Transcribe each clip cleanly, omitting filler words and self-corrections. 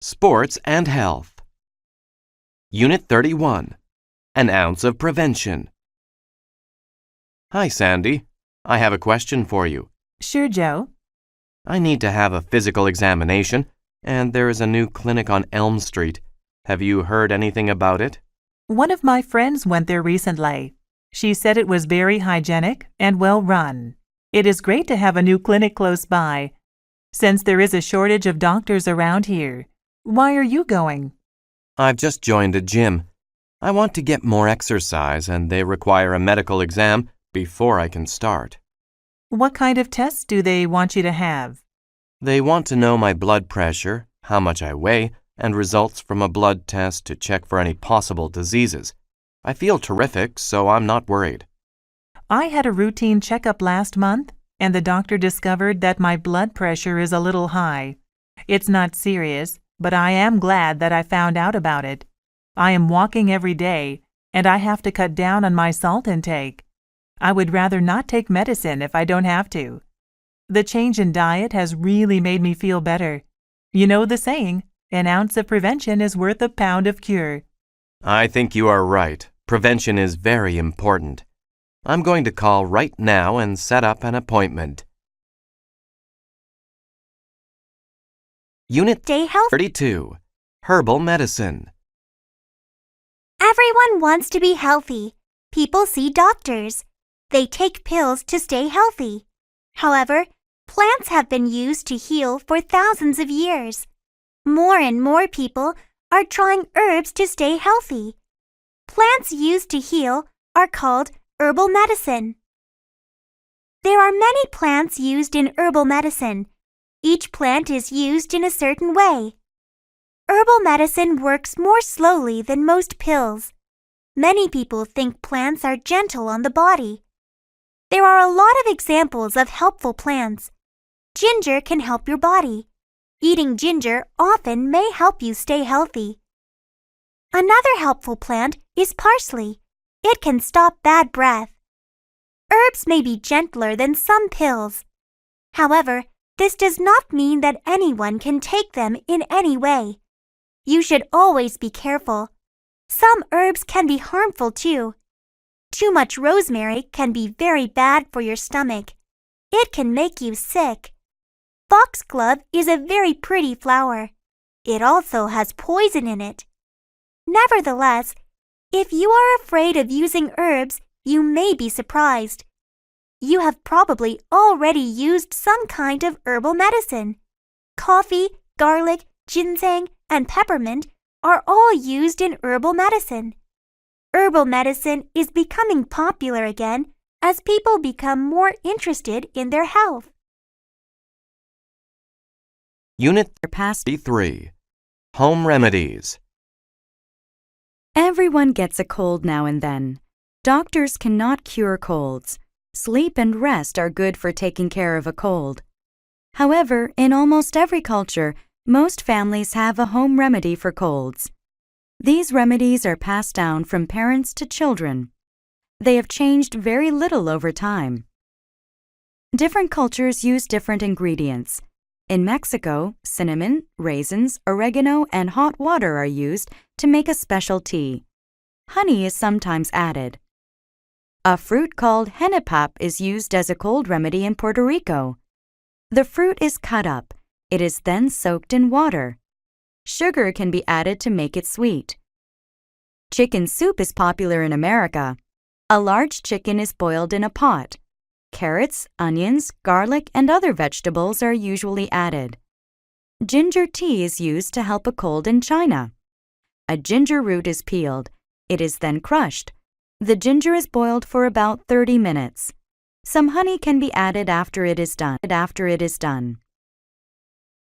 Sports and Health. Unit 31. An ounce of prevention. Hi, Sandy. I have a question for you. Sure, Joe. I need to have a physical examination, and there is a new clinic on Elm Street. Have you heard anything about it? One of my friends went there recently. She said it was very hygienic and well run. It is great to have a new clinic close by, since there is a shortage of doctors around here. Why are you going? I've just joined a gym. I want to get more exercise, and they require a medical exam before I can start. What kind of tests do they want you to have? They want to know my blood pressure, how much I weigh, and results from a blood test to check for any possible diseases. I feel terrific, so I'm not worried. I had a routine checkup last month, and the doctor discovered that my blood pressure is a little high. It's not serious, but I am glad that I found out about it. I am walking every day, and I have to cut down on my salt intake. I would rather not take medicine if I don't have to. The change in diet has really made me feel better. You know the saying, an ounce of prevention is worth a pound of cure. I think you are right. Prevention is very important. I'm going to call right now and set up an appointment. Unit Stay healthy. 32. Herbal Medicine. Everyone wants to be healthy. People see doctors. They take pills to stay healthy. However, plants have been used to heal for thousands of years. More and more people are trying herbs to stay healthy. Plants used to heal are called herbal medicine. There are many plants used in herbal medicine. Each plant is used in a certain way. Herbal medicine works more slowly than most pills. Many people think plants are gentle on the body. There are a lot of examples of helpful plants. Ginger can help your body. Eating ginger often may help you stay healthy. Another helpful plant is parsley. It can stop bad breath. Herbs may be gentler than some pills. However, this does not mean that anyone can take them in any way. You should always be careful. Some herbs can be harmful too. Too much rosemary can be very bad for your stomach. It can make you sick. Foxglove is a very pretty flower. It also has poison in it. Nevertheless, if you are afraid of using herbs, you may be surprised. You have probably already used some kind of herbal medicine. Coffee, garlic, ginseng, and peppermint are all used in herbal medicine. Herbal medicine is becoming popular again as people become more interested in their health. Unit 33. Home Remedies. Everyone gets a cold now and then. Doctors cannot cure colds. Sleep and rest are good for taking care of a cold. However, in almost every culture, most families have a home remedy for colds. These remedies are passed down from parents to children. They have changed very little over time. Different cultures use different ingredients. In Mexico, cinnamon, raisins, oregano, and hot water are used to make a special tea. Honey is sometimes added. A fruit called henepap is used as a cold remedy in Puerto Rico. The fruit is cut up. It is then soaked in water. Sugar can be added to make it sweet. Chicken soup is popular in America. A large chicken is boiled in a pot. Carrots, onions, garlic, and other vegetables are usually added. Ginger tea is used to help a cold in China. A ginger root is peeled. It is then crushed. The ginger is boiled for about 30 minutes. Some honey can be added after it is done.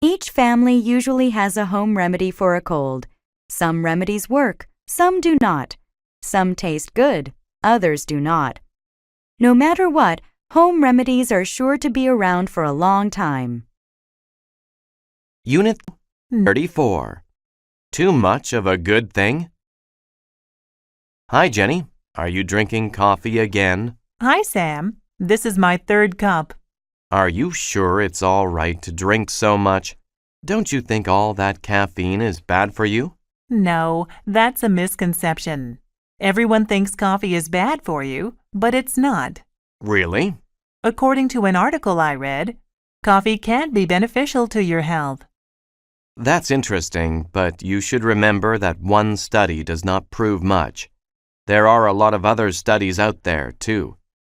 Each family usually has a home remedy for a cold. Some remedies work, some do not. Some taste good, others do not. No matter what, home remedies are sure to be around for a long time. Unit 34. Too much of a good thing? Hi, Jenny. Are you drinking coffee again? Hi, Sam. This is my third cup. Are you sure it's all right to drink so much? Don't you think all that caffeine is bad for you? No, that's a misconception. Everyone thinks coffee is bad for you, but it's not. Really? According to an article I read, coffee can be beneficial to your health. That's interesting, but you should remember that one study does not prove much. There are a lot of other studies out there, too.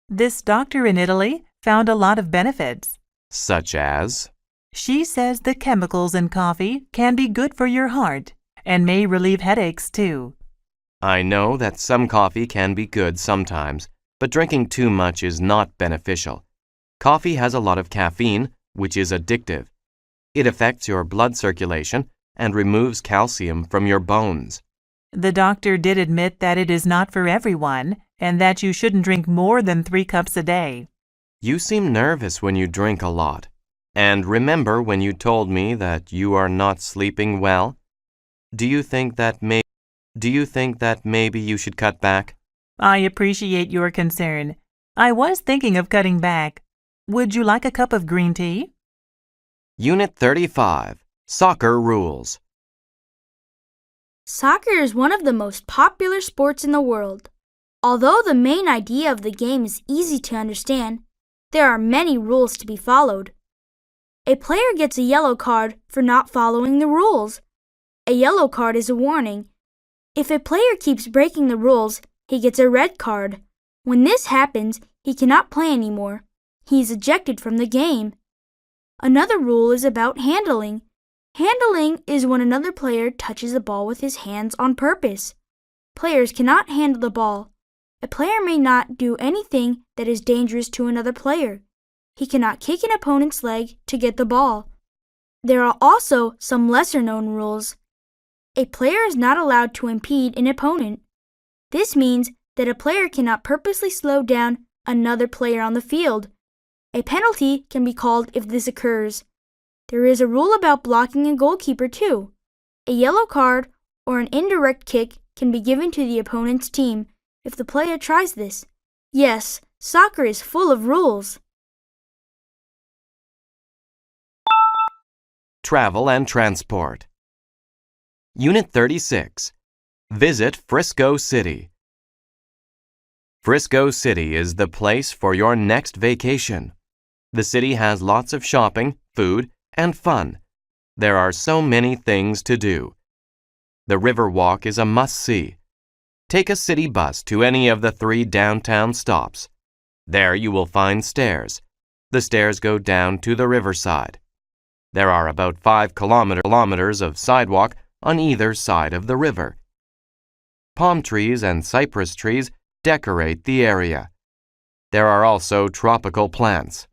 This doctor in Italy found a lot of benefits. Such as? She says the chemicals in coffee can be good for your heart and may relieve headaches too. I know that some coffee can be good sometimes, but drinking too much is not beneficial. Coffee has a lot of caffeine, which is addictive. It affects your blood circulation and removes calcium from your bones. The doctor did admit that it is not for everyone and that you shouldn't drink more than 3 cups a day. You seem nervous when you drink a lot. And remember when you told me that you are not sleeping well? Do you think that maybe you should cut back? I appreciate your concern. I was thinking of cutting back. Would you like a cup of green tea? Unit 35, Soccer Rules. Soccer is one of the most popular sports in the world. Although the main idea of the game is easy to understand, there are many rules to be followed. A player gets a yellow card for not following the rules. A yellow card is a warning. If a player keeps breaking the rules, he gets a red card. When this happens, he cannot play anymore. He is ejected from the game. Another rule is about handling. Handling is when another player touches the ball with his hands on purpose. Players cannot handle the ball. A player may not do anything that is dangerous to another player. He cannot kick an opponent's leg to get the ball. There are also some lesser-known rules. A player is not allowed to impede an opponent. This means that a player cannot purposely slow down another player on the field. A penalty can be called if this occurs. There is a rule about blocking a goalkeeper too. A yellow card or an indirect kick can be given to the opponent's team if the player tries this. Yes, soccer is full of rules. Travel and Transport. Unit 36, Visit Frisco City. Frisco City is the place for your next vacation. The city has lots of shopping, food, and fun. There are so many things to do. The Riverwalk is a must-see. Take a city bus to any of the 3 downtown stops. There you will find stairs. The stairs go down to the riverside. There are about 5 kilometers of sidewalk on either side of the river. Palm trees and cypress trees decorate the area. There are also tropical plants.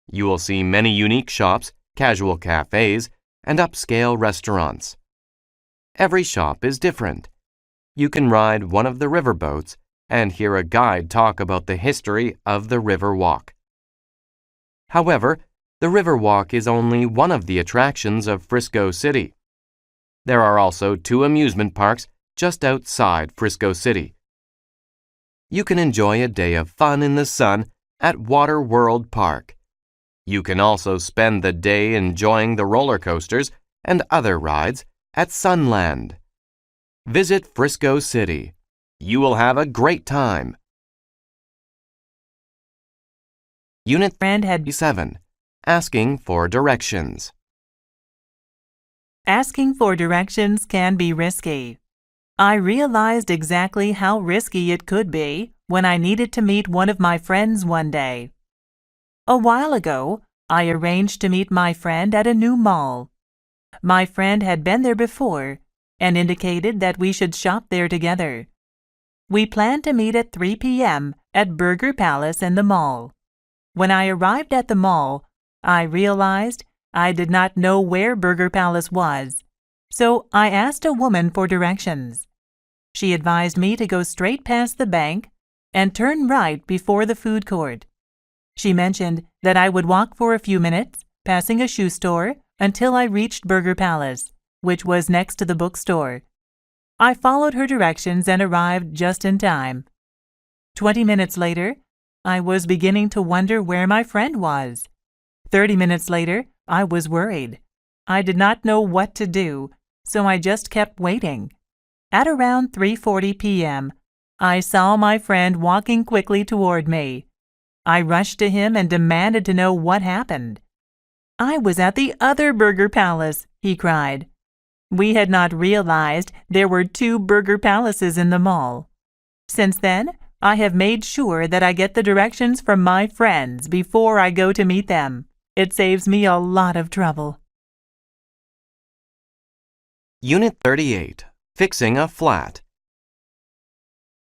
You will see many unique shops, casual cafes, and upscale restaurants. Every shop is different. You can ride one of the riverboats and hear a guide talk about the history of the Riverwalk. However, the Riverwalk is only one of the attractions of Frisco City. There are also 2 amusement parks just outside Frisco City. You can enjoy a day of fun in the sun at Water World Park. You can also spend the day enjoying the roller coasters and other rides at Sunland. Visit Frisco City. You will have a great time. Unit 37. Asking for directions. Asking for directions can be risky. I realized exactly how risky it could be when I needed to meet one of my friends one day. A while ago, I arranged to meet my friend at a new mall. My friend had been there before and indicated that we should shop there together. We planned to meet at 3 p.m. at Burger Palace in the mall. When I arrived at the mall, I realized I did not know where Burger Palace was, so I asked a woman for directions. She advised me to go straight past the bank and turn right before the food court. She mentioned that I would walk for a few minutes, passing a shoe store, until I reached Burger Palace, which was next to the bookstore. I followed her directions and arrived just in time. 20 minutes later, I was beginning to wonder where my friend was. 30 minutes later, I was worried. I did not know what to do, so I just kept waiting. At around 3:40 p.m., I saw my friend walking quickly toward me. I rushed to him and demanded to know what happened. "I was at the other Burger Palace," he cried. We had not realized there were 2 Burger Palaces in the mall. Since then, I have made sure that I get the directions from my friends before I go to meet them. It saves me a lot of trouble. Unit 38. Fixing a flat.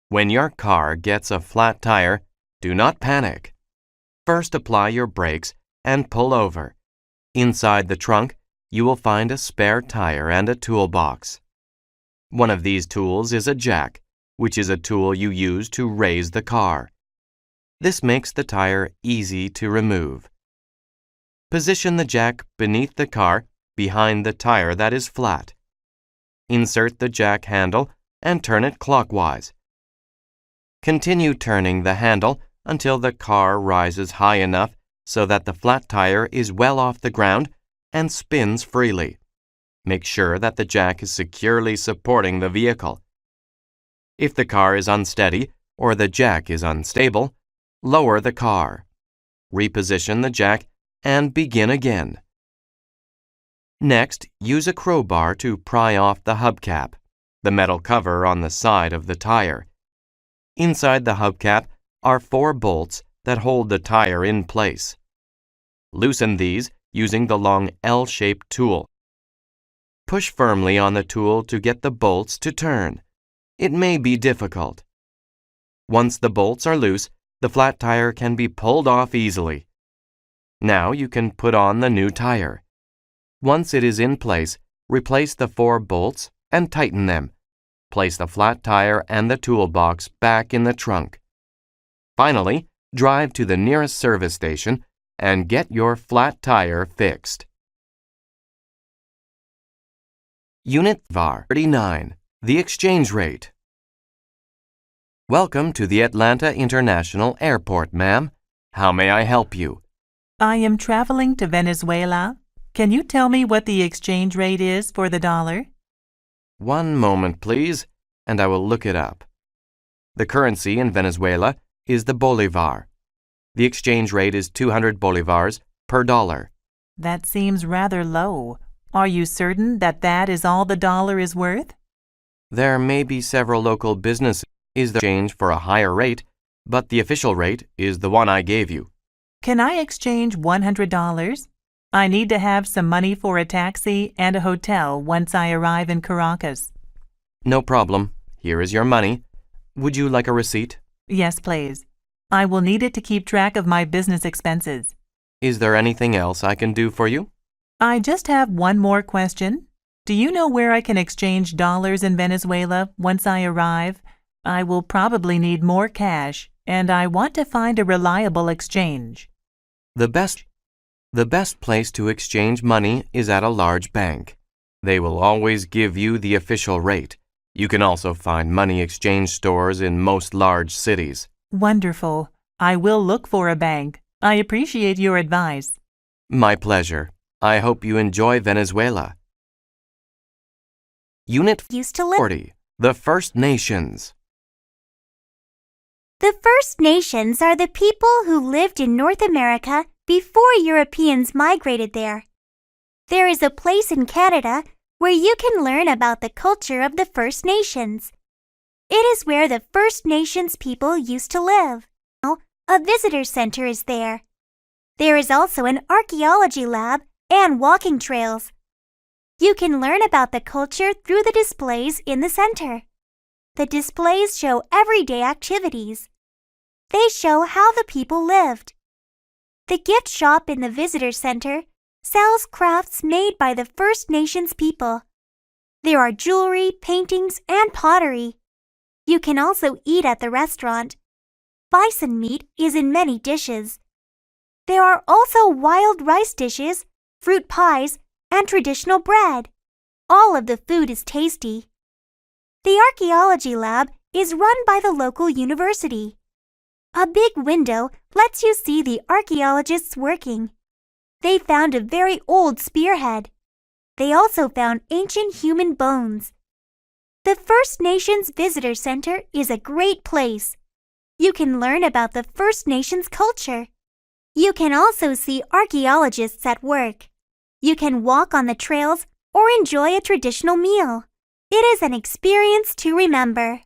When your car gets a flat tire, do not panic. First apply your brakes and pull over. Inside the trunk, you will find a spare tire and a toolbox. One of these tools is a jack, which is a tool you use to raise the car. This makes the tire easy to remove. Position the jack beneath the car, behind the tire that is flat. Insert the jack handle and turn it clockwise. Continue turning the handle until the car rises high enough so that the flat tire is well off the ground and spins freely. Make sure that the jack is securely supporting the vehicle. If the car is unsteady or the jack is unstable, lower the car. Reposition the jack and begin again. Next, use a crowbar to pry off the hubcap, the metal cover on the side of the tire. Inside the hubcap are 4 bolts that hold the tire in place. Loosen these using the long L-shaped tool. Push firmly on the tool to get the bolts to turn. It may be difficult. Once the bolts are loose, the flat tire can be pulled off easily. Now you can put on the new tire. Once it is in place, replace the 4 bolts and tighten them. Place the flat tire and the toolbox back in the trunk. Finally, drive to the nearest service station and get your flat tire fixed. Unit 39. The exchange rate. Welcome to the Atlanta International Airport, ma'am. How may I help you? I am traveling to Venezuela. Can you tell me what the exchange rate is for the dollar? One moment, please, and I will look it up. The currency in Venezuela is the bolivar. The exchange rate is 200 bolivars per dollar. That seems rather low. Are you certain that that is all the dollar is worth? There may be several local businesses that exchange for a higher rate, but the official rate is the one I gave you. Can I exchange $100? I need to have some money for a taxi and a hotel once I arrive in Caracas. No problem. Here is your money. Would you like a receipt? Yes, please. I will need it to keep track of my business expenses. Is there anything else I can do for you? I just have one more question. Do you know where I can exchange dollars in Venezuela once I arrive? I will probably need more cash, and I want to find a reliable exchange. The best place to exchange money is at a large bank. They will always give you the official rate. You can also find money exchange stores in most large cities. Wonderful. I will look for a bank. I appreciate your advice. My pleasure. I hope you enjoy Venezuela. Unit Used to live. 40. The First Nations. The First Nations are the people who lived in North America before Europeans migrated there. There is a place in Canada where you can learn about the culture of the First Nations. It is where the First Nations people used to live. Now, a visitor center is there. There is also an archaeology lab and walking trails. You can learn about the culture through the displays in the center. The displays show everyday activities. They show how the people lived. The gift shop in the visitor center sells crafts made by the First Nations people. There are jewelry, paintings, and pottery. You can also eat at the restaurant. Bison meat is in many dishes. There are also wild rice dishes, fruit pies, and traditional bread. All of the food is tasty. The archaeology lab is run by the local university. A big window lets you see the archaeologists working. They found a very old spearhead. They also found ancient human bones. The First Nations Visitor Center is a great place. You can learn about the First Nations culture. You can also see archaeologists at work. You can walk on the trails or enjoy a traditional meal. It is an experience to remember.